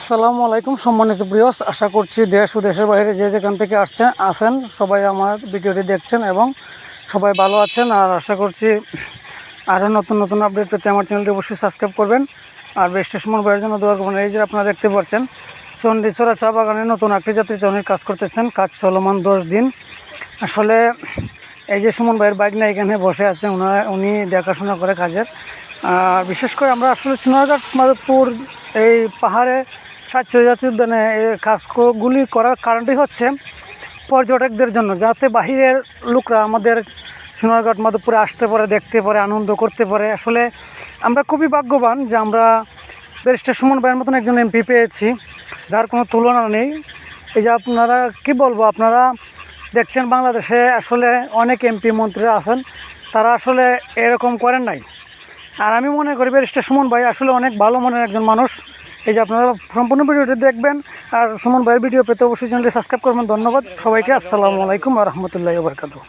আসসালামু আলাইকুম সম্মানিত প্রিয়স, আশা করছি দেশ ও দেশের বাইরে যে যেখান থেকে আসেন সবাই আমার ভিডিওটি দেখছেন এবং সবাই ভালো আছেন। আর আশা করছি আরও নতুন নতুন আপডেট পেতে আমার চ্যানেলটি অবশ্যই সাবস্ক্রাইব করবেন আর বেস্টের সুমন ভাইয়ের জন্য দোয়া করবেন। এই যে আপনারা দেখতে পাচ্ছেন চণ্ডীছড়া চা বাগানে নতুন একটি যাত্রী চৌনির কাজ করতেছেন, কাজ চলমান 10 দিন। আসলে এই যে সুমন ভাইয়ের বাইক না এখানে বসে আছে, উনি দেখাশোনা করে কাজের। আর বিশেষ করে আমরা আসলে চুনারঘাট মাধবপুর এই পাহাড়ে সাতচল্লিশ জাতীয় উদ্যানে এই কাজগুলি করার কারণটি হচ্ছে পর্যটকদের জন্য, যাতে বাহিরের লোকরা আমাদের সোনারঘাট মাধবপুরে আসতে পারে, দেখতে পারে, আনন্দ করতে পারে। আসলে আমরা খুবই ভাগ্যবান যে আমরা ব্যারিস্টার সুমন ভাইয়ের মতন একজন এমপি পেয়েছি, যার কোনো তুলনা নেই। এই যে আপনারা কি বলবো, আপনারা দেখছেন বাংলাদেশে আসলে অনেক এমপি মন্ত্রীরা আছেন, তারা আসলে এরকম করেন নাই। আর আমি মনে করি ব্যারিস্টার সুমন ভাই আসলে অনেক ভালো মনের একজন মানুষ। এই যে আপনারা সম্পূর্ণ ভিডিওটি দেখবেন আর সুমন ভাইয়ের ভিডিও পেতে অবশ্যই চ্যানেলটি সাবস্ক্রাইব করবেন। ধন্যবাদ সবাইকে। আসসালামু আলাইকুম ওয়া রাহমাতুল্লাহি ওয়া বারাকাতুহু।